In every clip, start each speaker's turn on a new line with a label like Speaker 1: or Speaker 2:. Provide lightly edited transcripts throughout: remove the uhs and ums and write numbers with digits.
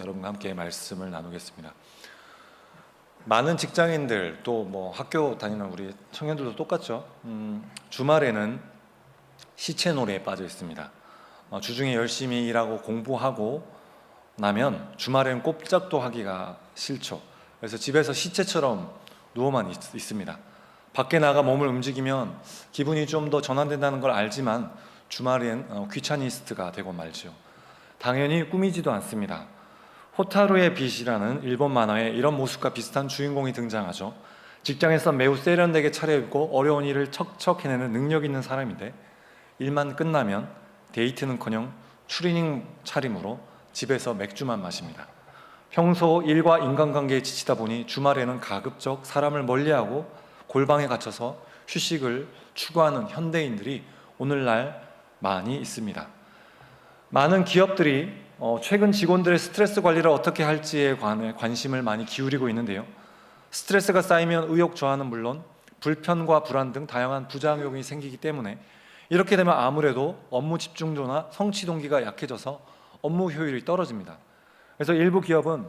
Speaker 1: 여러분과 함께 말씀을 나누겠습니다. 많은 직장인들 또 학교 다니는 우리 청년들도 똑같죠. 주말에는 시체 놀이에 빠져 있습니다. 주중에 열심히 일하고 공부하고 나면 주말에는 꼼짝도 하기가 싫죠. 그래서 집에서 시체처럼 누워만 있습니다. 밖에 나가 몸을 움직이면 기분이 좀 더 전환된다는 걸 알지만 주말엔 귀차니스트가 되고 말죠. 당연히 꾸미지도 않습니다. 호타루의 빛이라는 일본 만화에 이런 모습과 비슷한 주인공이 등장하죠. 직장에서 매우 세련되게 차려입고 어려운 일을 척척 해내는 능력 있는 사람인데 일만 끝나면 데이트는커녕 추리닝 차림으로 집에서 맥주만 마십니다. 평소 일과 인간관계에 지치다 보니 주말에는 가급적 사람을 멀리하고 골방에 갇혀서 휴식을 추구하는 현대인들이 오늘날 많이 있습니다. 많은 기업들이 최근 직원들의 스트레스 관리를 어떻게 할지에 관해 관심을 많이 기울이고 있는데요. 스트레스가 쌓이면 의욕 저하는 물론 불편과 불안 등 다양한 부작용이 생기기 때문에 이렇게 되면 아무래도 업무 집중도나 성취 동기가 약해져서 업무 효율이 떨어집니다. 그래서 일부 기업은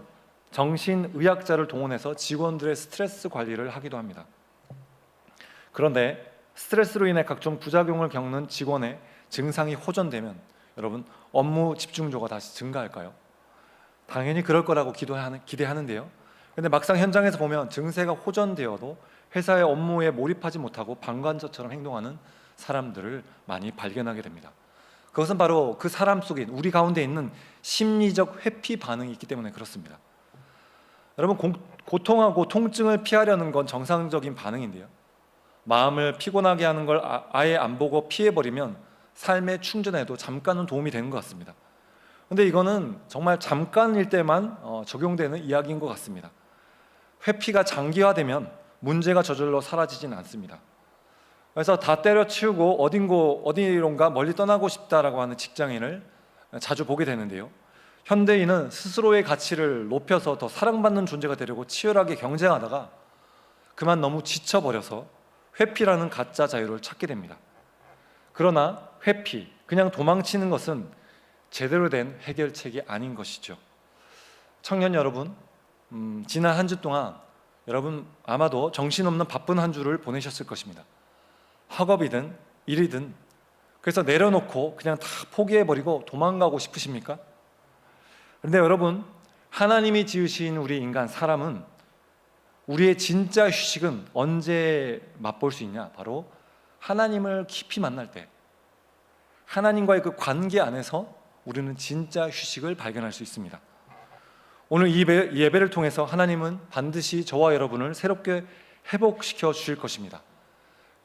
Speaker 1: 정신의학자를 동원해서 직원들의 스트레스 관리를 하기도 합니다. 그런데 스트레스로 인해 각종 부작용을 겪는 직원의 증상이 호전되면 여러분 업무 집중도가 다시 증가할까요? 당연히 그럴 거라고 기대하는데요. 근데 막상 현장에서 보면 증세가 호전되어도 회사의 업무에 몰입하지 못하고 방관자처럼 행동하는 사람들을 많이 발견하게 됩니다. 그것은 바로 그 사람 속에 우리 가운데 있는 심리적 회피 반응이 있기 때문에 그렇습니다. 여러분 고통하고 통증을 피하려는 건 정상적인 반응인데요. 마음을 피곤하게 하는 걸 아예 안 보고 피해버리면 삶의 충전에도 잠깐은 도움이 되는 것 같습니다. 그런데 이거는 정말 잠깐일 때만 적용되는 이야기인 것 같습니다. 회피가 장기화되면 문제가 저절로 사라지진 않습니다. 그래서 다 때려치우고 어디론가 멀리 떠나고 싶다라고 하는 직장인을 자주 보게 되는데요. 현대인은 스스로의 가치를 높여서 더 사랑받는 존재가 되려고 치열하게 경쟁하다가 그만 너무 지쳐버려서 회피라는 가짜 자유를 찾게 됩니다. 그러나 회피, 그냥 도망치는 것은 제대로 된 해결책이 아닌 것이죠. 청년 여러분, 지난 한 주 동안 여러분 아마도 정신없는 바쁜 한 주를 보내셨을 것입니다. 학업이든 일이든 그래서 내려놓고 그냥 다 포기해버리고 도망가고 싶으십니까? 그런데 여러분, 하나님이 지으신 우리 인간 사람은 우리의 진짜 휴식은 언제 맛볼 수 있냐? 바로 하나님을 깊이 만날 때, 하나님과의 그 관계 안에서 우리는 진짜 휴식을 발견할 수 있습니다. 오늘 이 예배를 통해서 하나님은 반드시 저와 여러분을 새롭게 회복시켜 주실 것입니다.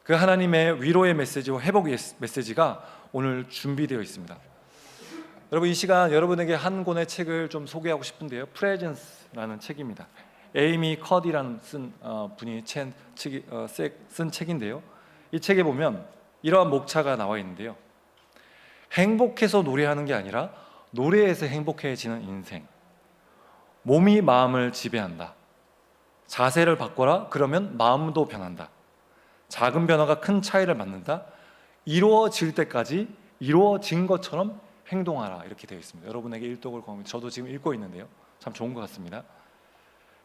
Speaker 1: 그 하나님의 위로의 메시지와 회복의 메시지가 오늘 준비되어 있습니다. 여러분, 이 시간 여러분에게 한 권의 책을 좀 소개하고 싶은데요. 프레젠스라는 책입니다. 에이미 커디라는 분이 쓴 책인데요. 이 책에 보면 이러한 목차가 나와 있는데요. 행복해서 노래하는 게 아니라 노래에서 행복해지는 인생. 몸이 마음을 지배한다. 자세를 바꿔라. 그러면 마음도 변한다. 작은 변화가 큰 차이를 만든다. 이루어질 때까지 이루어진 것처럼 행동하라. 이렇게 되어 있습니다. 여러분에게 일독을 권합니다. 저도 지금 읽고 있는데요. 참 좋은 것 같습니다.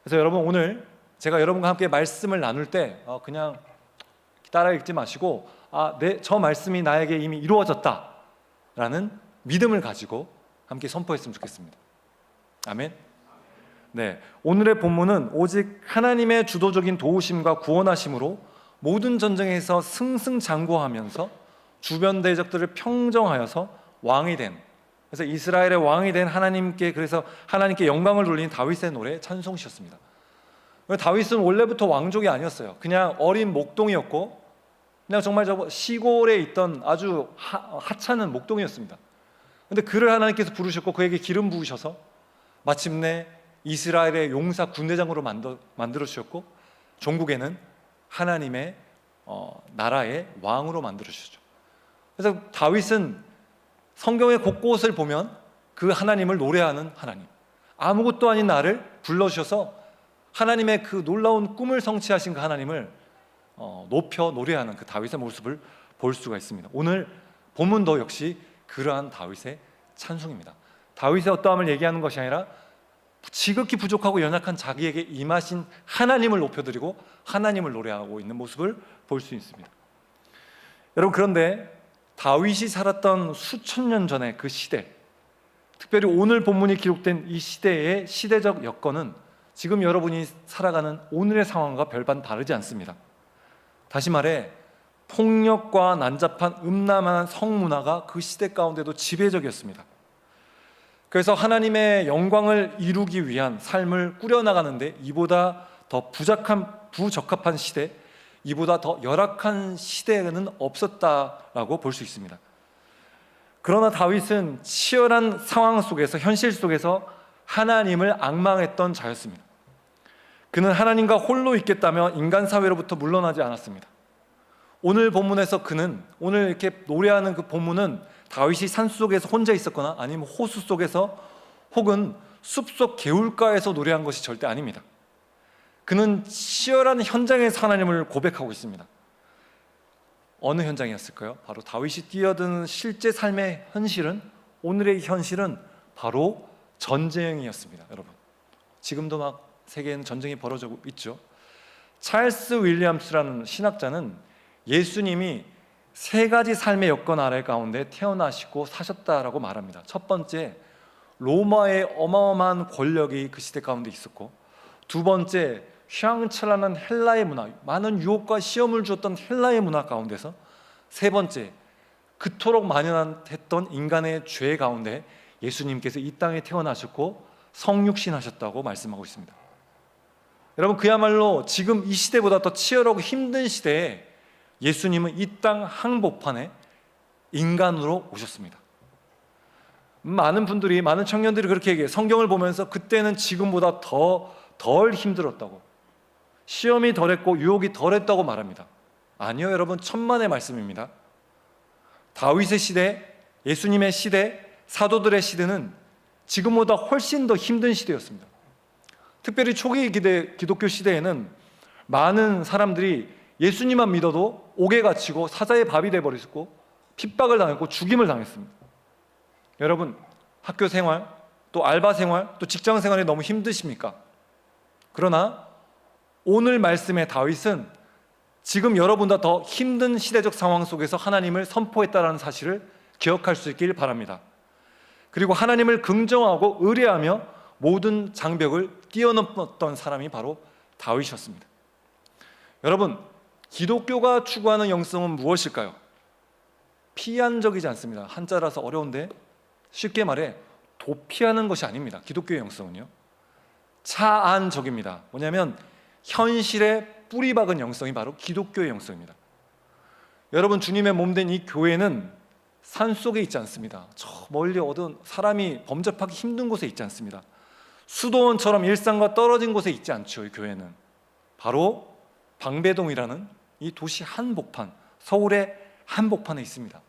Speaker 1: 그래서 여러분, 오늘 제가 여러분과 함께 말씀을 나눌 때 그냥 따라 읽지 마시고 저 말씀이 나에게 이미 이루어졌다라는 믿음을 가지고 함께 선포했으면 좋겠습니다. 아멘. 네, 오늘의 본문은 오직 하나님의 주도적인 도우심과 구원하심으로 모든 전쟁에서 승승장구하면서 주변 대적들을 평정하여서 왕이 된, 그래서 이스라엘의 왕이 된 그래서 하나님께 영광을 돌리는 다윗의 노래 찬송시였습니다. 다윗은 원래부터 왕족이 아니었어요. 그냥 어린 목동이었고 그냥 정말 시골에 있던 아주 하찮은 목동이었습니다. 그런데 그를 하나님께서 부르셨고 그에게 기름 부으셔서 마침내 이스라엘의 용사 군대장으로 만들어 주셨고 종국에는 하나님의 나라의 왕으로 만들어 주셨죠. 그래서 다윗은 성경의 곳곳을 보면 그 하나님을 노래하는 하나님, 아무것도 아닌 나를 불러주셔서 하나님의 그 놀라운 꿈을 성취하신 그 하나님을 높여 노래하는 그 다윗의 모습을 볼 수가 있습니다. 오늘 본문도 역시 그러한 다윗의 찬송입니다. 다윗의 어떠함을 얘기하는 것이 아니라 지극히 부족하고 연약한 자기에게 임하신 하나님을 높여드리고 하나님을 노래하고 있는 모습을 볼 수 있습니다. 여러분, 그런데 다윗이 살았던 수천 년 전의 그 시대, 특별히 오늘 본문이 기록된 이 시대의 시대적 여건은 지금 여러분이 살아가는 오늘의 상황과 별반 다르지 않습니다. 다시 말해 폭력과 난잡한 음란한 성문화가 그 시대 가운데도 지배적이었습니다. 그래서 하나님의 영광을 이루기 위한 삶을 꾸려나가는데 이보다 더 부적합한 시대, 이보다 더 열악한 시대는 없었다라고 볼 수 있습니다. 그러나 다윗은 치열한 상황 속에서, 현실 속에서 하나님을 앙망했던 자였습니다. 그는 하나님과 홀로 있겠다며 인간 사회로부터 물러나지 않았습니다. 오늘 본문에서 그는, 오늘 이렇게 노래하는 그 본문은 다윗이 산속에서 혼자 있었거나 아니면 호수 속에서 혹은 숲속 개울가에서 노래한 것이 절대 아닙니다. 그는 치열한 현장에서 하나님을 고백하고 있습니다. 어느 현장이었을까요? 바로 다윗이 뛰어든 실제 삶의 현실은, 오늘의 현실은 바로 전쟁이었습니다. 여러분, 지금도 막 세계에는 전쟁이 벌어지고 있죠. 찰스 윌리엄스라는 신학자는 예수님이 세 가지 삶의 여건 아래 가운데 태어나시고 사셨다라고 말합니다. 첫 번째, 로마의 어마어마한 권력이 그 시대 가운데 있었고, 두 번째, 휘황찬란한 헬라의 문화, 많은 유혹과 시험을 주었던 헬라의 문화 가운데서, 세 번째, 그토록 만연했던 인간의 죄 가운데 예수님께서 이 땅에 태어나셨고 성육신하셨다고 말씀하고 있습니다. 여러분, 그야말로 지금 이 시대보다 더 치열하고 힘든 시대에 예수님은 이 땅 한복판에 인간으로 오셨습니다. 많은 분들이, 많은 청년들이 그렇게 얘기해요. 성경을 보면서 그때는 지금보다 덜 힘들었다고, 시험이 덜했고 유혹이 덜했다고 말합니다. 아니요, 여러분, 천만의 말씀입니다. 다윗의 시대, 예수님의 시대, 사도들의 시대는 지금보다 훨씬 더 힘든 시대였습니다. 특별히 초기 기독교 시대에는 많은 사람들이 예수님만 믿어도 옥에 갇히고 사자의 밥이 되어버렸고 핍박을 당했고 죽임을 당했습니다. 여러분, 학교 생활, 또 알바 생활, 또 직장 생활이 너무 힘드십니까? 그러나 오늘 말씀의 다윗은 지금 여러분보다 더 힘든 시대적 상황 속에서 하나님을 선포했다는 사실을 기억할 수 있길 바랍니다. 그리고 하나님을 긍정하고 의뢰하며 모든 장벽을 뛰어넘었던 사람이 바로 다윗이었습니다. 여러분, 기독교가 추구하는 영성은 무엇일까요? 피한적이지 않습니다. 한자라서 어려운데 쉽게 말해 도피하는 것이 아닙니다. 기독교의 영성은요, 차안적입니다. 뭐냐면 현실에 뿌리 박은 영성이 바로 기독교의 영성입니다. 여러분, 주님의 몸된 이 교회는 산속에 있지 않습니다. 저 멀리 어두운, 사람이 범접하기 힘든 곳에 있지 않습니다. 수도원처럼 일상과 떨어진 곳에 있지 않죠. 이 교회는 바로 방배동이라는 이 도시 한복판, 서울의 한복판에 있습니다.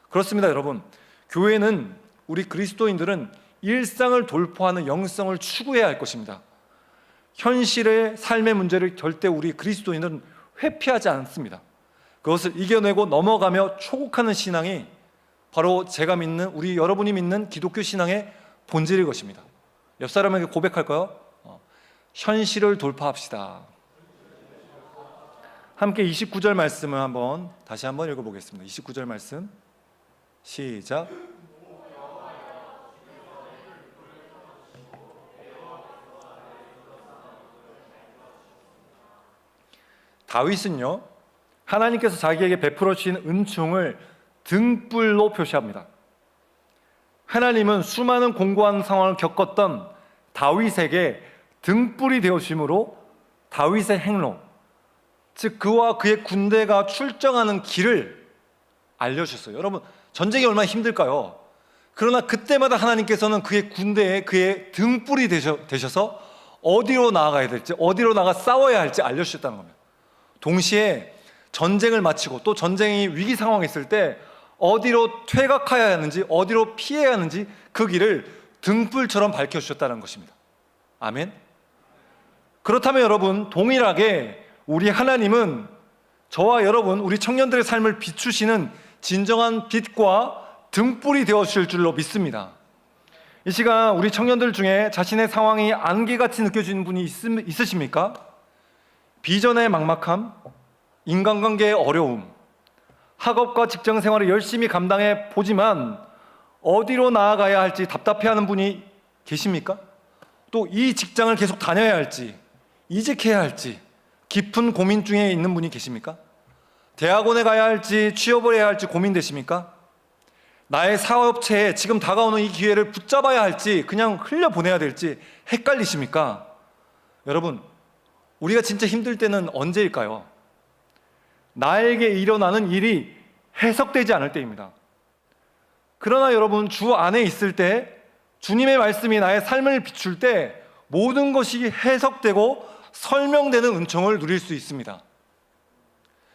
Speaker 1: 그렇습니다. 여러분, 교회는, 우리 그리스도인들은 일상을 돌파하는 영성을 추구해야 할 것입니다. 현실의 삶의 문제를 절대 우리 그리스도인은 회피하지 않습니다. 그것을 이겨내고 넘어가며 초국하는 신앙이 바로 제가 믿는, 우리 여러분이 믿는 기독교 신앙의 본질일 것입니다. 옆 사람에게 고백할까요? 현실을 돌파합시다. 함께 29절 말씀을 다시 한번 읽어보겠습니다. 29절 말씀 시작. 다윗은요, 하나님께서 자기에게 베풀어 주신 은총을 등불로 표시합니다. 하나님은 수많은 공고한 상황을 겪었던 다윗에게 등불이 되어주심으로 다윗의 행로, 즉 그와 그의 군대가 출정하는 길을 알려주셨어요. 여러분, 전쟁이 얼마나 힘들까요? 그러나 그때마다 하나님께서는 그의 군대에 그의 등불이 되셔서 어디로 나아가야 될지, 어디로 나가 싸워야 할지 알려주셨다는 겁니다. 동시에 전쟁을 마치고 또 전쟁이 위기 상황에 있을 때 어디로 퇴각해야 하는지, 어디로 피해야 하는지 그 길을 등불처럼 밝혀주셨다는 것입니다. 아멘. 그렇다면 여러분, 동일하게 우리 하나님은 저와 여러분, 우리 청년들의 삶을 비추시는 진정한 빛과 등불이 되어주실 줄로 믿습니다. 이 시간 우리 청년들 중에 자신의 상황이 안개같이 느껴지는 분이 있으십니까? 비전의 막막함, 인간관계의 어려움, 학업과 직장 생활을 열심히 감당해 보지만 어디로 나아가야 할지 답답해하는 분이 계십니까? 또 이 직장을 계속 다녀야 할지, 이직해야 할지 깊은 고민 중에 있는 분이 계십니까? 대학원에 가야 할지 취업을 해야 할지 고민되십니까? 나의 사업체에 지금 다가오는 이 기회를 붙잡아야 할지 그냥 흘려보내야 될지 헷갈리십니까? 여러분, 우리가 진짜 힘들 때는 언제일까요? 나에게 일어나는 일이 해석되지 않을 때입니다. 그러나 여러분, 주 안에 있을 때 주님의 말씀이 나의 삶을 비출 때 모든 것이 해석되고 설명되는 은총을 누릴 수 있습니다.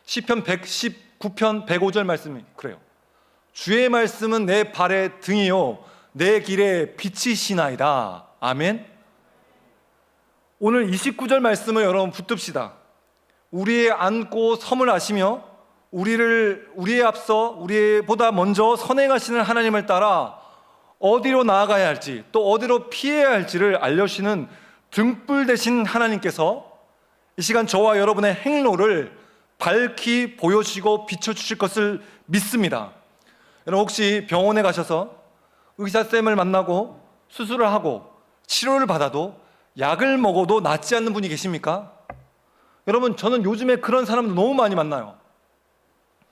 Speaker 1: 시편 119편 105절 말씀이 그래요. 주의 말씀은 내 발의 등이요 내 길에 빛이시나이다. 아멘. 오늘 29절 말씀을 여러분 붙듭시다. 우리의 안고 섬을 아시며 우리에 앞서 우리보다 먼저 선행하시는 하나님을 따라 어디로 나아가야 할지 또 어디로 피해야 할지를 알려주시는 등불 되신 하나님께서 이 시간 저와 여러분의 행로를 밝히 보여주시고 비춰주실 것을 믿습니다. 여러분, 혹시 병원에 가셔서 의사쌤을 만나고 수술을 하고 치료를 받아도 약을 먹어도 낫지 않는 분이 계십니까? 여러분, 저는 요즘에 그런 사람들 너무 많이 만나요.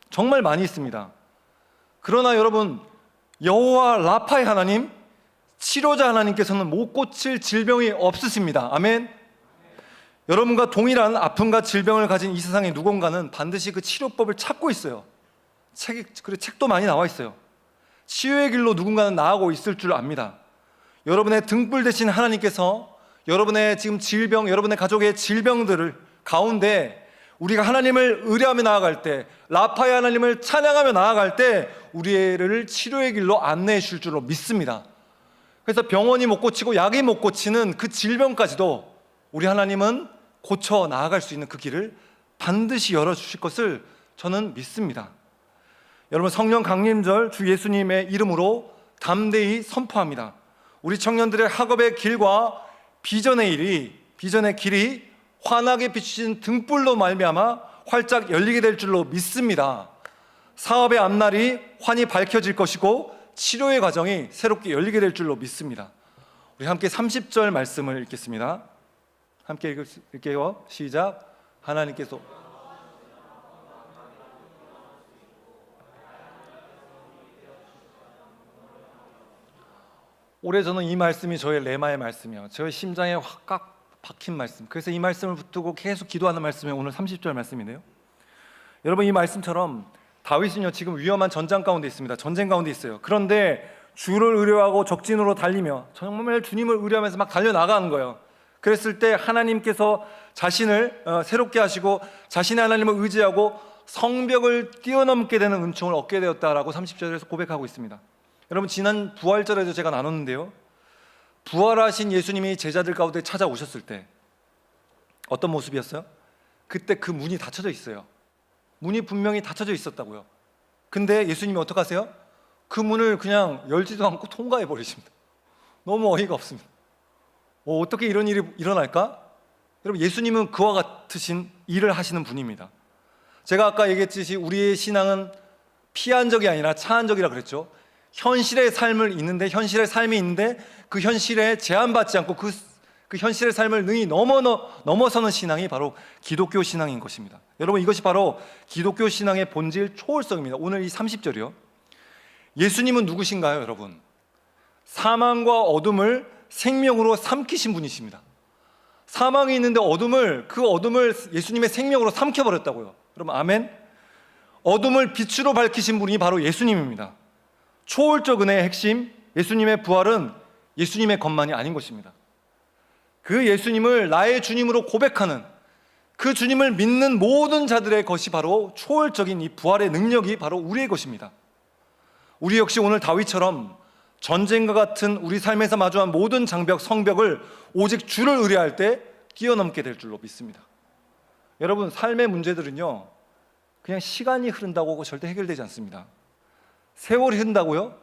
Speaker 1: 정말 많이 있습니다. 그러나 여러분, 여호와 라파의 하나님, 치료자 하나님께서는 못 고칠 질병이 없으십니다. 아멘. 여러분과 동일한 아픔과 질병을 가진 이 세상에 누군가는 반드시 그 치료법을 찾고 있어요. 책도 많이 나와 있어요. 치유의 길로 누군가는 나아가고 있을 줄 압니다. 여러분의 등불 되신 하나님께서 여러분의 지금 질병, 여러분의 가족의 질병들을 가운데 우리가 하나님을 의뢰하며 나아갈 때, 라파의 하나님을 찬양하며 나아갈 때 우리를 치료의 길로 안내해 줄 줄로 믿습니다. 그래서 병원이 못 고치고 약이 못 고치는 그 질병까지도 우리 하나님은 고쳐 나아갈 수 있는 그 길을 반드시 열어주실 것을 저는 믿습니다. 여러분, 성령 강림절 주 예수님의 이름으로 담대히 선포합니다. 우리 청년들의 학업의 길과 비전의 길이 환하게 비추신 등불로 말미암아 활짝 열리게 될 줄로 믿습니다. 사업의 앞날이 환히 밝혀질 것이고 치료의 과정이 새롭게 열리게 될 줄로 믿습니다. 우리 함께 30절 말씀을 읽겠습니다. 함께 읽게요. 시작. 하나님께서 올해 저는 이 말씀이 저의 레마의 말씀이에요. 저의 심장에 확 박힌 말씀. 그래서 이 말씀을 붙들고 계속 기도하는 말씀이 오늘 30절 말씀이네요. 여러분, 이 말씀처럼 다윗은요 지금 위험한 전장 가운데 있습니다. 전쟁 가운데 있어요. 그런데 주를 의뢰하고 적진으로 달리며 정말 주님을 의뢰하면서 막 달려나가는 거예요. 그랬을 때 하나님께서 자신을 새롭게 하시고 자신의 하나님을 의지하고 성벽을 뛰어넘게 되는 은총을 얻게 되었다라고 30절에서 고백하고 있습니다. 여러분, 지난 부활절에도 제가 나눴는데요, 부활하신 예수님이 제자들 가운데 찾아오셨을 때 어떤 모습이었어요? 그때 그 문이 닫혀져 있어요. 문이 분명히 닫혀져 있었다고요. 근데 예수님이 어떻게 하세요? 그 문을 그냥 열지도 않고 통과해 버리십니다. 너무 어이가 없습니다. 어떻게 이런 일이 일어날까? 여러분, 예수님은 그와 같으신 일을 하시는 분입니다. 제가 아까 얘기했듯이 우리의 신앙은 피한적이 아니라 차한적이라 그랬죠. 현실의 삶을 있는데, 현실의 삶이 있는데 그 현실에 제한받지 않고 그 현실의 삶을 능히 넘어서는 신앙이 바로 기독교 신앙인 것입니다. 여러분, 이것이 바로 기독교 신앙의 본질 초월성입니다. 오늘 이 30절이요. 예수님은 누구신가요, 여러분? 사망과 어둠을 생명으로 삼키신 분이십니다. 사망이 있는데 그 어둠을 예수님의 생명으로 삼켜버렸다고요. 여러분, 아멘? 어둠을 빛으로 밝히신 분이 바로 예수님입니다. 초월적 은혜의 핵심, 예수님의 부활은 예수님의 것만이 아닌 것입니다. 그 예수님을 나의 주님으로 고백하는, 그 주님을 믿는 모든 자들의 것이 바로 초월적인 이 부활의 능력이 바로 우리의 것입니다. 우리 역시 오늘 다윗처럼 전쟁과 같은 우리 삶에서 마주한 모든 장벽, 성벽을 오직 주를 의뢰할 때 뛰어넘게 될 줄로 믿습니다. 여러분, 삶의 문제들은요 그냥 시간이 흐른다고 절대 해결되지 않습니다. 세월이 흐른다고요?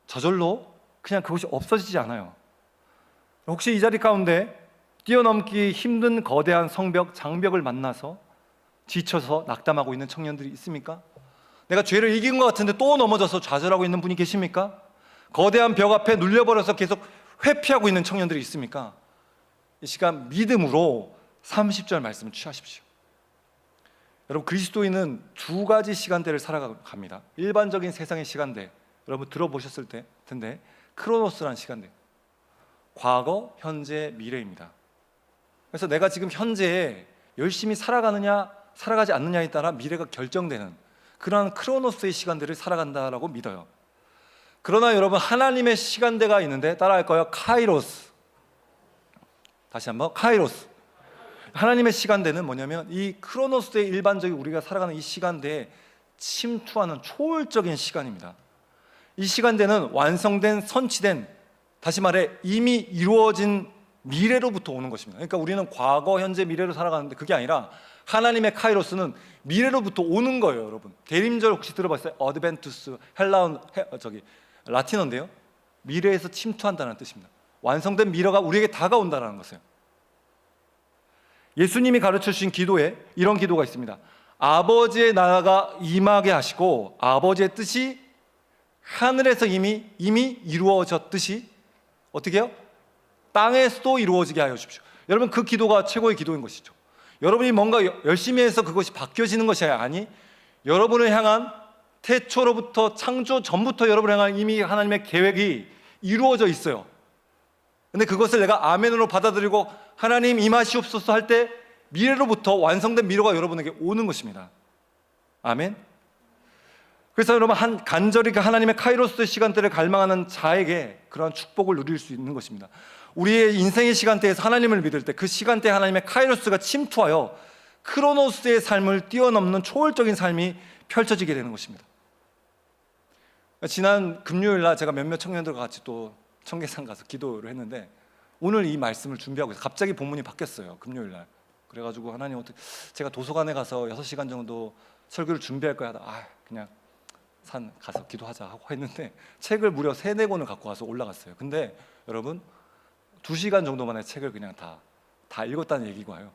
Speaker 1: 저절로
Speaker 2: 그냥 그것이 없어지지 않아요. 혹시 이 자리 가운데 뛰어넘기 힘든 거대한 성벽, 장벽을 만나서 지쳐서 낙담하고 있는 청년들이 있습니까? 내가 죄를 이긴 것 같은데 또 넘어져서 좌절하고 있는 분이 계십니까? 거대한 벽 앞에 눌려버려서 계속 회피하고 있는 청년들이 있습니까? 이 시간 믿음으로 30절 말씀을 취하십시오. 여러분, 그리스도인은 두 가지 시간대를 살아갑니다. 일반적인 세상의 시간대, 여러분 들어보셨을 텐데 크로노스라는 시간대, 과거, 현재, 미래입니다. 그래서 내가 지금 현재에 열심히 살아가느냐 살아가지 않느냐에 따라 미래가 결정되는 그러한 크로노스의 시간대를 살아간다라고 믿어요. 그러나 여러분, 하나님의 시간대가 있는데 따라할까요? 카이로스. 다시 한번, 카이로스. 하나님의 시간대는 뭐냐면 이 크로노스의 일반적인 우리가 살아가는 이 시간대에 침투하는 초월적인 시간입니다. 이 시간대는 완성된, 선치된, 다시 말해 이미 이루어진 미래로부터 오는 것입니다. 그러니까 우리는 과거, 현재, 미래로 살아가는데 그게 아니라 하나님의 카이로스는 미래로부터 오는 거예요. 여러분, 대림절 혹시 들어봤어요? 어드벤투스, 헬라운, 라틴어인데요, 미래에서 침투한다는 뜻입니다. 완성된 미래가 우리에게 다가온다는 것이에요. 예수님이 가르쳐 주신 기도에 이런 기도가 있습니다. 아버지의 나라가 임하게 하시고 아버지의 뜻이 하늘에서 이미 이루어졌듯이 어떻게 해요? 땅에서도 이루어지게 하여 주십시오. 여러분, 그 기도가 최고의 기도인 것이죠. 여러분이 뭔가 열심히 해서 그것이 바뀌어지는 것이 아니, 여러분을 향한 태초로부터, 창조 전부터 여러분을 향한 이미 하나님의 계획이 이루어져 있어요. 근데 그것을 내가 아멘으로 받아들이고 하나님 임하시옵소서 할 때 미래로부터 완성된 미래가 여러분에게 오는 것입니다. 아멘. 그래서 여러분, 간절히 그 하나님의 카이로스 시간대를 갈망하는 자에게 그러한 축복을 누릴 수 있는 것입니다. 우리의 인생의 시간대에서 하나님을 믿을 때 그 시간대에 하나님의 카이로스가 침투하여 크로노스의 삶을 뛰어넘는 초월적인 삶이 펼쳐지게 되는 것입니다. 지난 금요일날 제가 몇몇 청년들과 같이 또 청계산 가서 기도를 했는데 오늘 이 말씀을 준비하고 있어요. 갑자기 본문이 바뀌었어요, 금요일날. 그래가지고 하나님, 어떻게 제가 도서관에 가서 6시간 정도 설교를 준비할 거야 하다 그냥 산 가서 기도하자 하고 했는데 책을 무려 3-4권을 갖고 와서 올라갔어요. 근데 여러분, 2시간 정도 만에 책을 그냥 다 읽었다는 얘기고요.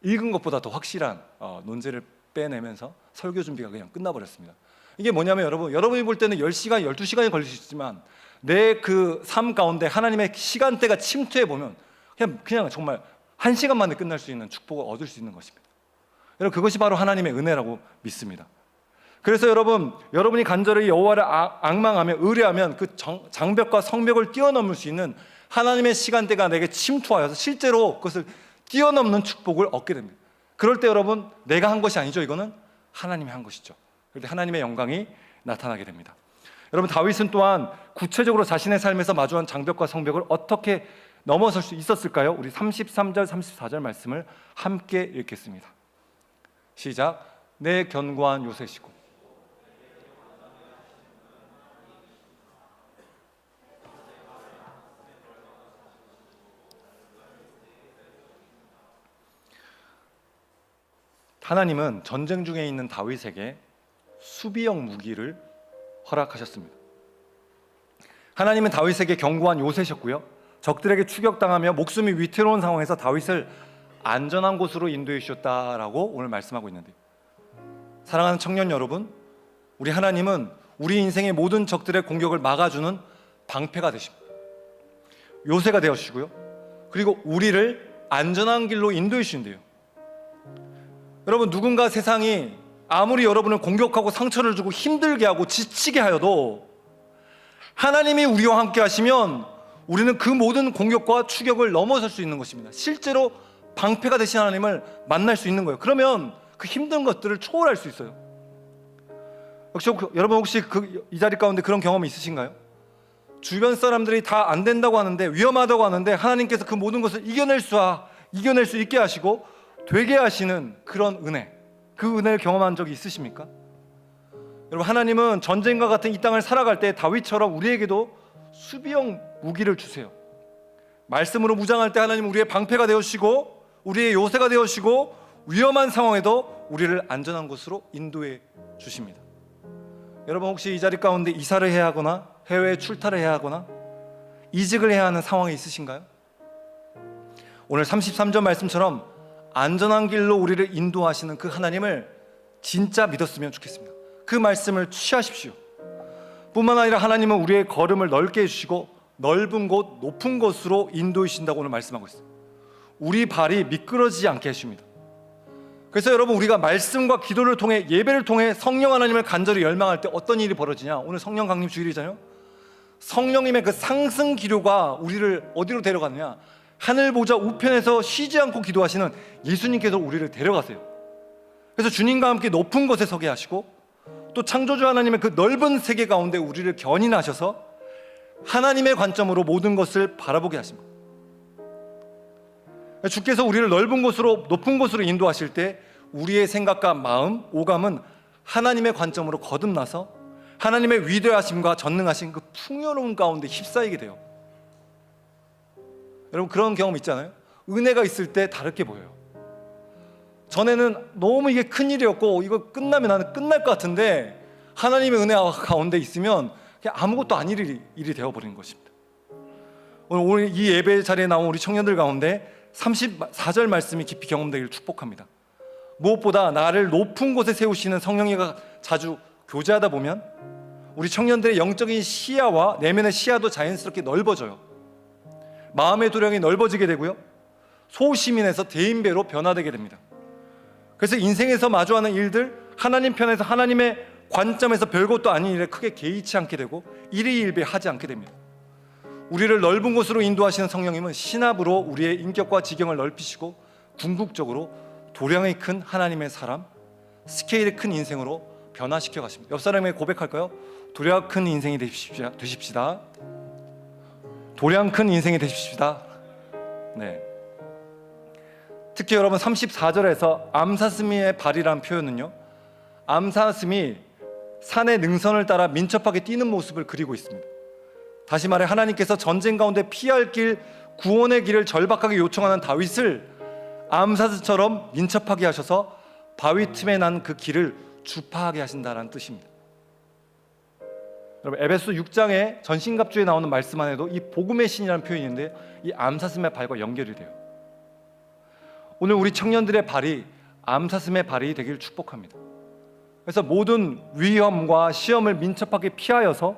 Speaker 2: 읽은 것보다 더 확실한 논제를 빼내면서 설교 준비가 그냥 끝나버렸습니다. 이게 뭐냐면 여러분이 볼 때는 10시간, 12시간이 걸릴 수 있지만 내 그 삶 가운데 하나님의 시간대가 침투해 보면 그냥 정말 1시간 만에 끝날 수 있는 축복을 얻을 수 있는 것입니다. 여러분, 그것이 바로 하나님의 은혜라고 믿습니다. 그래서 여러분이 간절히 여호와를 앙망하며 의뢰하면 그 장벽과 성벽을 뛰어넘을 수 있는 하나님의 시간대가 내게 침투하여서 실제로 그것을 뛰어넘는 축복을 얻게 됩니다. 그럴 때 여러분, 내가 한 것이 아니죠. 이거는 하나님이 한 것이죠. 그럴 때 하나님의 영광이 나타나게 됩니다. 여러분, 다윗은 또한 구체적으로 자신의 삶에서 마주한 장벽과 성벽을 어떻게 넘어설 수 있었을까요? 우리 33절, 34절 말씀을 함께 읽겠습니다. 시작. 내 견고한 요새시고 하나님은 전쟁 중에 있는 다윗에게 수비형 무기를 허락하셨습니다. 하나님은 다윗에게 견고한 요새셨고요, 적들에게 추격당하며 목숨이 위태로운 상황에서 다윗을 안전한 곳으로 인도해 주셨다라고 오늘 말씀하고 있는데요. 사랑하는 청년 여러분, 우리 하나님은 우리 인생의 모든 적들의 공격을 막아주는 방패가 되십니다. 요새가 되어주시고요, 그리고 우리를 안전한 길로 인도해 주신대요. 여러분, 누군가 세상이 아무리 여러분을 공격하고 상처를 주고 힘들게 하고 지치게 하여도 하나님이 우리와 함께 하시면 우리는 그 모든 공격과 추격을 넘어설 수 있는 것입니다. 실제로 방패가 되신 하나님을 만날 수 있는 거예요. 그러면 그 힘든 것들을 초월할 수 있어요. 여러분, 혹시 이 자리 가운데 그런 경험이 있으신가요? 주변 사람들이 다 안 된다고 하는데, 위험하다고 하는데 하나님께서 그 모든 것을 이겨낼 수 있게 하시고 되게 하시는 그런 은혜, 그 은혜를 경험한 적이 있으십니까? 여러분, 하나님은 전쟁과 같은 이 땅을 살아갈 때 다윗처럼 우리에게도 수비형 무기를 주세요. 말씀으로 무장할 때 하나님은 우리의 방패가 되어주시고 우리의 요새가 되어주시고 위험한 상황에도 우리를 안전한 곳으로 인도해 주십니다. 여러분, 혹시 이 자리 가운데 이사를 해야 하거나 해외에 출타를 해야 하거나 이직을 해야 하는 상황이 있으신가요? 오늘 33절 말씀처럼 안전한 길로 우리를 인도하시는 그 하나님을 진짜 믿었으면 좋겠습니다. 그 말씀을 취하십시오. 뿐만 아니라 하나님은 우리의 걸음을 넓게 해주시고 넓은 곳, 높은 곳으로 인도해 주신다고 오늘 말씀하고 있어요. 우리 발이 미끄러지지 않게 해줍니다. 그래서 여러분, 우리가 말씀과 기도를 통해, 예배를 통해 성령 하나님을 간절히 열망할 때 어떤 일이 벌어지냐? 오늘 성령 강림 주일이잖아요. 성령님의 그 상승 기류가 우리를 어디로 데려가느냐? 하늘 보좌 우편에서 쉬지 않고 기도하시는 예수님께서 우리를 데려가세요. 그래서 주님과 함께 높은 곳에 서게 하시고, 또 창조주 하나님의 그 넓은 세계 가운데 우리를 견인하셔서 하나님의 관점으로 모든 것을 바라보게 하십니다. 주께서 우리를 넓은 곳으로, 높은 곳으로 인도하실 때 우리의 생각과 마음, 오감은 하나님의 관점으로 거듭나서 하나님의 위대하심과 전능하신 그 풍요로운 가운데 휩싸이게 돼요. 여러분, 그런 경험 있잖아요. 은혜가 있을 때 다르게 보여요. 전에는 너무 이게 큰일이었고 이거 끝나면 나는 끝날 것 같은데, 하나님의 은혜 가운데 있으면 그냥 아무것도 아닌 일이 되어버리는 것입니다. 오늘 이 예배 자리에 나온 우리 청년들 가운데 34절 말씀이 깊이 경험되기를 축복합니다. 무엇보다 나를 높은 곳에 세우시는 성령님과 자주 교제하다 보면 우리 청년들의 영적인 시야와 내면의 시야도 자연스럽게 넓어져요. 마음의 도량이 넓어지게 되고요, 소시민에서 대인배로 변화되게 됩니다. 그래서 인생에서 마주하는 일들, 하나님 편에서 하나님의 관점에서 별것도 아닌 일에 크게 개의치 않게 되고 일희일비하지 않게 됩니다. 우리를 넓은 곳으로 인도하시는 성령님은 신압으로 우리의 인격과 지경을 넓히시고 궁극적으로 도량이 큰 하나님의 사람, 스케일이 큰 인생으로 변화시켜 가십니다. 옆 사람에게 고백할까요? 도량 큰 인생이 되십시다. 도량 큰 인생이 되십시다. 네. 특히 여러분, 34절에서 암사슴의 발이라는 표현은요, 암사슴이 산의 능선을 따라 민첩하게 뛰는 모습을 그리고 있습니다. 다시 말해, 하나님께서 전쟁 가운데 피할 길, 구원의 길을 절박하게 요청하는 다윗을 암사슴처럼 민첩하게 하셔서 바위 틈에 난 그 길을 주파하게 하신다는 뜻입니다. 여러분, 에베소 6장의 전신갑주에 나오는 말씀 안에도 이 복음의 신이라는 표현이 있는데, 이 암사슴의 발과 연결이 돼요. 오늘 우리 청년들의 발이 암사슴의 발이 되길 축복합니다. 그래서 모든 위험과 시험을 민첩하게 피하여서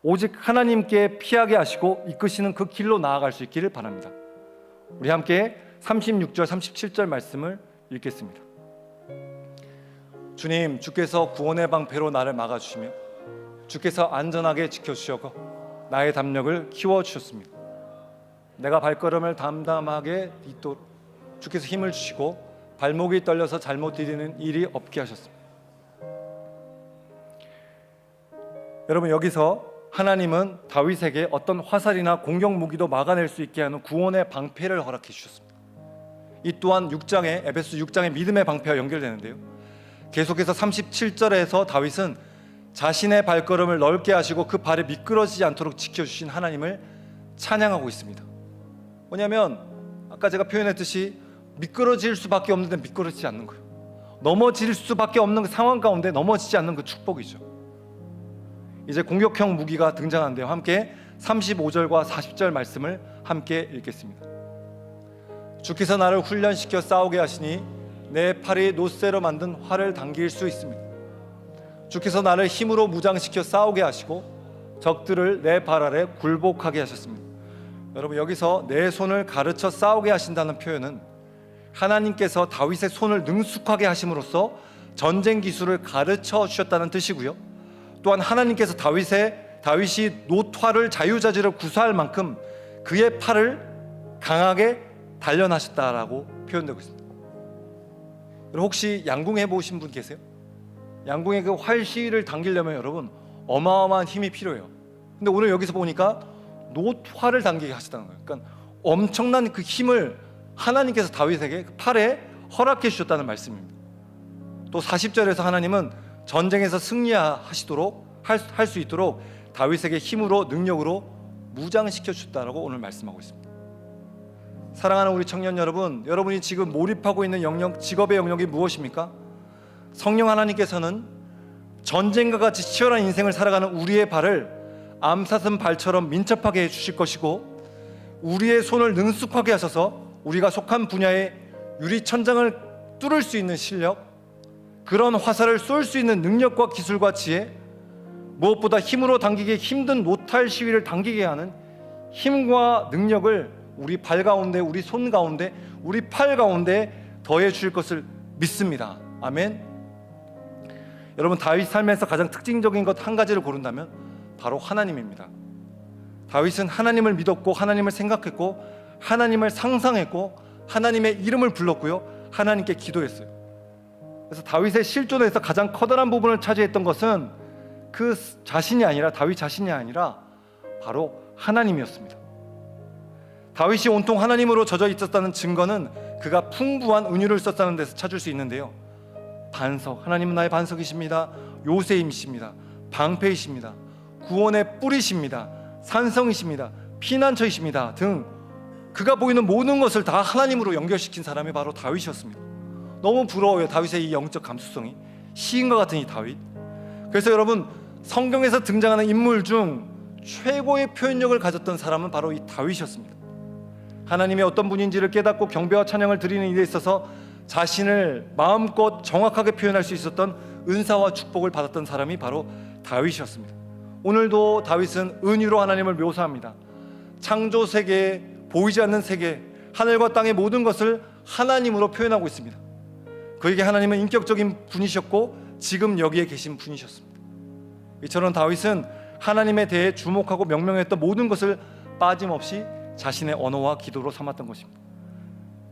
Speaker 2: 오직 하나님께 피하게 하시고 이끄시는 그 길로 나아갈 수 있기를 바랍니다. 우리 함께 36절, 37절 말씀을 읽겠습니다. 주님, 주께서 구원의 방패로 나를 막아주시며 주께서 안전하게 지켜주셔서 나의 담력을 키워주셨습니다. 내가 발걸음을 담담하게 딛도록 주께서 힘을 주시고 발목이 떨려서 잘못 디디는 일이 없게 하셨습니다. 여러분, 여기서 하나님은 다윗에게 어떤 화살이나 공격 무기도 막아낼 수 있게 하는 구원의 방패를 허락해 주셨습니다. 이 또한 에베소 6장의 믿음의 방패와 연결되는데요, 계속해서 37절에서 다윗은 자신의 발걸음을 넓게 하시고 그 발에 미끄러지지 않도록 지켜주신 하나님을 찬양하고 있습니다. 뭐냐면 아까 제가 표현했듯이 미끄러질 수밖에 없는데 미끄러지지 않는 거예요. 넘어질 수밖에 없는 그 상황 가운데 넘어지지 않는 그 축복이죠. 이제 공격형 무기가 등장하는데요, 함께 35절과 40절 말씀을 함께 읽겠습니다. 주께서 나를 훈련시켜 싸우게 하시니 내 팔이 노쇠로 만든 활을 당길 수 있습니다. 주께서 나를 힘으로 무장시켜 싸우게 하시고 적들을 내 발 아래 굴복하게 하셨습니다. 여러분, 여기서 내 손을 가르쳐 싸우게 하신다는 표현은 하나님께서 다윗의 손을 능숙하게 하심으로써 전쟁 기술을 가르쳐 주셨다는 뜻이고요, 또한 하나님께서 다윗이 노화를 자유자재로 구사할 만큼 그의 팔을 강하게 단련하셨다라고 표현되고 있습니다. 여러분, 혹시 양궁해 보신 분 계세요? 양궁의 그 활시를 당기려면 여러분 어마어마한 힘이 필요해요. 근데 오늘 여기서 보니까 노화를 당기게 하셨다는 거예요. 그러니까 엄청난 그 힘을 하나님께서 다윗에게 팔에 허락해 주셨다는 말씀입니다. 또 40절에서 하나님은 전쟁에서 승리하시도록 할 수 있도록 다윗에게 힘으로 능력으로 무장시켜 주셨다라고 오늘 말씀하고 있습니다. 사랑하는 우리 청년 여러분, 여러분이 지금 몰입하고 있는 영역, 직업의 영역이 무엇입니까? 성령 하나님께서는 전쟁과 같이 치열한 인생을 살아가는 우리의 발을 암사슴 발처럼 민첩하게 해주실 것이고 우리의 손을 능숙하게 하셔서 우리가 속한 분야의 유리천장을 뚫을 수 있는 실력, 그런 화살을 쏠 수 있는 능력과 기술과 지혜, 무엇보다 힘으로 당기기 힘든 노탈 시위를 당기게 하는 힘과 능력을 우리 발 가운데, 우리 손 가운데, 우리 팔 가운데 더해 주실 것을 믿습니다. 아멘. 여러분, 다윗 삶에서 가장 특징적인 것 한 가지를 고른다면 바로 하나님입니다. 다윗은 하나님을 믿었고, 하나님을 생각했고, 하나님을 상상했고, 하나님의 이름을 불렀고요, 하나님께 기도했어요. 그래서 다윗의 실존에서 가장 커다란 부분을 차지했던 것은 그 자신이 아니라, 다윗 자신이 아니라 바로 하나님이었습니다. 다윗이 온통 하나님으로 젖어 있었다는 증거는 그가 풍부한 은유를 썼다는 데서 찾을 수 있는데요, 반석, 하나님은 나의 반석이십니다, 요새이십니다, 방패이십니다, 구원의 뿌리십니다, 산성이십니다, 피난처이십니다 등 그가 보이는 모든 것을 다 하나님으로 연결시킨 사람이 바로 다윗이었습니다. 너무 부러워요, 다윗의 이 영적 감수성이. 시인과 같은 이 다윗. 그래서 여러분, 성경에서 등장하는 인물 중 최고의 표현력을 가졌던 사람은 바로 이 다윗이었습니다. 하나님이 어떤 분인지를 깨닫고 경배와 찬양을 드리는 일에 있어서 자신을 마음껏 정확하게 표현할 수 있었던 은사와 축복을 받았던 사람이 바로 다윗이었습니다. 오늘도 다윗은 은유로 하나님을 묘사합니다. 창조 세계, 보이지 않는 세계, 하늘과 땅의 모든 것을 하나님으로 표현하고 있습니다. 그에게 하나님은 인격적인 분이셨고 지금 여기에 계신 분이셨습니다. 이처럼 다윗은 하나님에 대해 주목하고 명명했던 모든 것을 빠짐없이 자신의 언어와 기도로 삼았던 것입니다.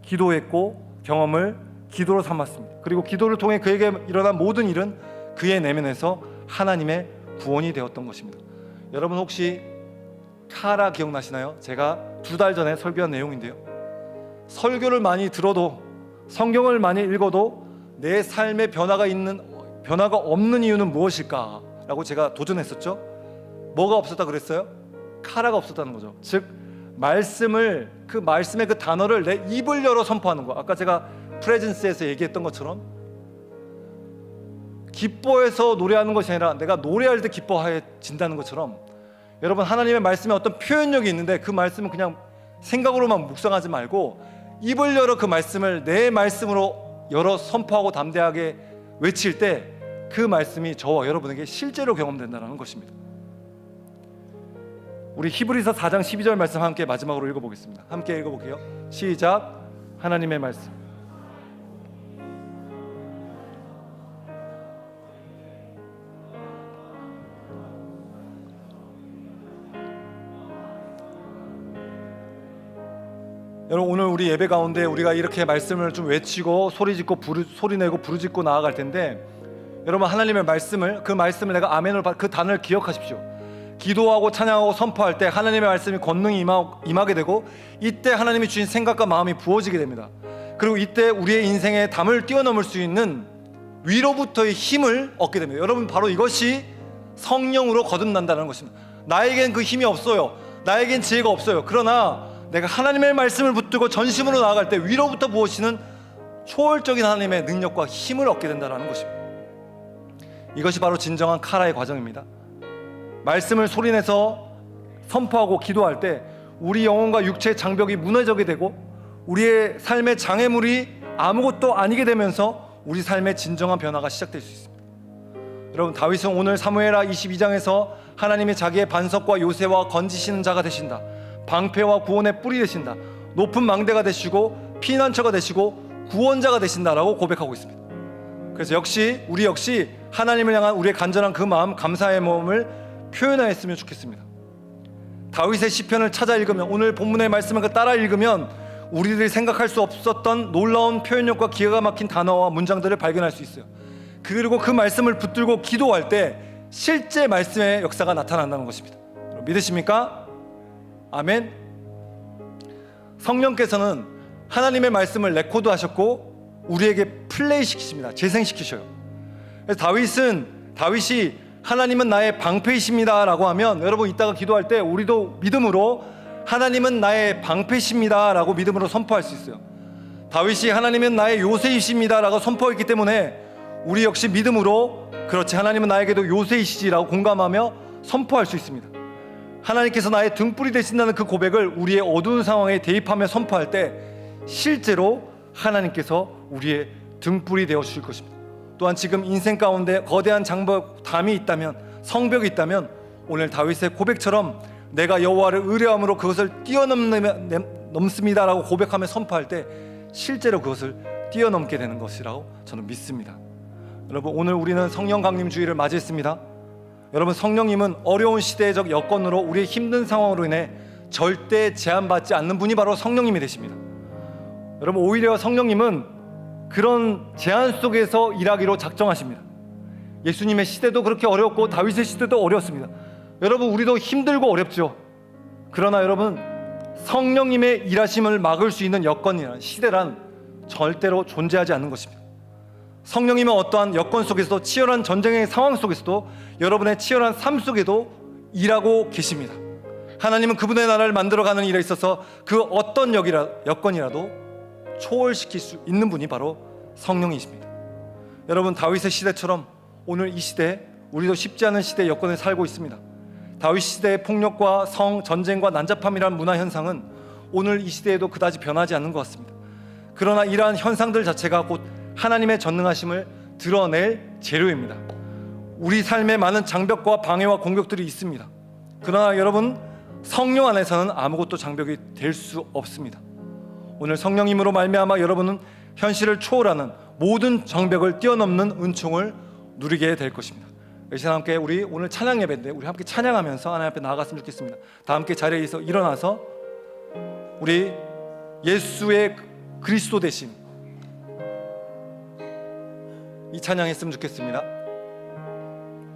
Speaker 2: 기도했고 경험을 기도로 삼았습니다. 그리고 기도를 통해 그에게 일어난 모든 일은 그의 내면에서 하나님의 구원이 되었던 것입니다. 여러분, 혹시 카라 기억나시나요? 제가 2달 전에 설교한 내용인데요, 설교를 많이 들어도, 성경을 많이 읽어도 내 삶에 변화가 없는 이유는 무엇일까? 라고 제가 도전했었죠. 뭐가 없었다 그랬어요? 카라가 없었다는 거죠. 즉, 그 말씀의 그 단어를 내 입을 열어 선포하는 거. 아까 제가 프레젠스에서 얘기했던 것처럼 기뻐해서 노래하는 것이 아니라 내가 노래할 때 기뻐해진다는 것처럼, 여러분, 하나님의 말씀에 어떤 표현력이 있는데 그 말씀은 그냥 생각으로만 묵상하지 말고 입을 열어 그 말씀을 내 말씀으로 열어 선포하고 담대하게 외칠 때 그 말씀이 저와 여러분에게 실제로 경험된다는 것입니다. 우리 히브리서 4장 12절 말씀 함께 마지막으로 읽어보겠습니다. 함께 읽어볼게요. 시작. 하나님의 말씀. 여러분, 오늘 우리 예배 가운데 우리가 이렇게 말씀을 좀 외치고 소리내고 부르짖고 나아갈 텐데, 여러분, 하나님의 말씀을, 그 말씀을 내가 아멘으로 그 단어를 기억하십시오. 기도하고 찬양하고 선포할 때 하나님의 말씀이 권능이 임하게 되고, 이때 하나님이 주신 생각과 마음이 부어지게 됩니다. 그리고 이때 우리의 인생에 담을 뛰어넘을 수 있는 위로부터의 힘을 얻게 됩니다. 여러분, 바로 이것이 성령으로 거듭난다는 것입니다. 나에겐 그 힘이 없어요. 나에겐 지혜가 없어요. 그러나 내가 하나님의 말씀을 붙들고 전심으로 나아갈 때 위로부터 부어지는 초월적인 하나님의 능력과 힘을 얻게 된다는 것입니다. 이것이 바로 진정한 카라의 과정입니다. 말씀을 소리내서 선포하고 기도할 때 우리 영혼과 육체의 장벽이 무너지게 되고 우리의 삶의 장애물이 아무것도 아니게 되면서 우리 삶의 진정한 변화가 시작될 수 있습니다. 여러분, 다윗은 오늘 사무엘하 22장에서 하나님이 자기의 반석과 요새와 건지시는 자가 되신다, 방패와 구원의 뿔이 되신다, 높은 망대가 되시고 피난처가 되시고 구원자가 되신다라고 고백하고 있습니다. 그래서 우리 역시 하나님을 향한 우리의 간절한 그 마음, 감사의 마음을 표현하였으면 좋겠습니다. 다윗의 시편을 찾아 읽으면, 오늘 본문의 말씀을 따라 읽으면 우리들이 생각할 수 없었던 놀라운 표현력과 기가 막힌 단어와 문장들을 발견할 수 있어요. 그리고 그 말씀을 붙들고 기도할 때 실제 말씀의 역사가 나타난다는 것입니다. 믿으십니까? 아멘. 성령께서는 하나님의 말씀을 레코드하셨고 우리에게 플레이 시키십니다. 재생시키셔요. 그래서 다윗이 하나님은 나의 방패이십니다 라고 하면, 여러분, 이따가 기도할 때 우리도 믿음으로 하나님은 나의 방패이십니다 라고 믿음으로 선포할 수 있어요. 다윗이 하나님은 나의 요새이십니다 라고 선포했기 때문에 우리 역시 믿음으로, 그렇지, 하나님은 나에게도 요새이시지 라고 공감하며 선포할 수 있습니다. 하나님께서 나의 등불이 되신다는 그 고백을 우리의 어두운 상황에 대입하며 선포할 때 실제로 하나님께서 우리의 등불이 되어 주실 것입니다. 또한 지금 인생 가운데 거대한 장벽, 담이 있다면, 성벽이 있다면 오늘 다윗의 고백처럼 내가 여호와를 의뢰함으로 그것을 뛰어넘습니다라고 고백하며 선포할 때 실제로 그것을 뛰어넘게 되는 것이라고 저는 믿습니다. 여러분, 오늘 우리는 성령 강림 주일을 맞이했습니다. 여러분, 성령님은 어려운 시대적 여건으로 우리의 힘든 상황으로 인해 절대 제한받지 않는 분이 바로 성령님이 되십니다. 여러분, 오히려 성령님은 그런 제한 속에서 일하기로 작정하십니다. 예수님의 시대도 그렇게 어렵고 다윗의 시대도 어려웠습니다. 여러분, 우리도 힘들고 어렵죠. 그러나 여러분, 성령님의 일하심을 막을 수 있는 여건이란, 시대란 절대로 존재하지 않는 것입니다. 성령님은 어떠한 여건 속에서도, 치열한 전쟁의 상황 속에서도, 여러분의 치열한 삶 속에도 일하고 계십니다. 하나님은 그분의 나라를 만들어가는 일에 있어서 그 어떤 여건이라도 초월시킬 수 있는 분이 바로 성령이십니다. 여러분, 다윗의 시대처럼 오늘 이 시대, 우리도 쉽지 않은 시대 여건에 살고 있습니다. 다윗 시대의 폭력과 전쟁과 난잡함이라는 문화 현상은 오늘 이 시대에도 그다지 변하지 않는 것 같습니다. 그러나 이러한 현상들 자체가 곧 하나님의 전능하심을 드러낼 재료입니다. 우리 삶에 많은 장벽과 방해와 공격들이 있습니다. 그러나 여러분, 성령 안에서는 아무것도 장벽이 될 수 없습니다. 오늘 성령님으로 말미암아 여러분은 현실을 초월하는 모든 장벽을 뛰어넘는 은총을 누리게 될 것입니다. 이 시간 함께 우리 오늘 찬양 예배인데 우리 함께 찬양하면서 하나님 앞에 나아갔으면 좋겠습니다. 다 함께 자리에서 일어나서 우리 예수의 그리스도 되심 이 찬양했으면 좋겠습니다.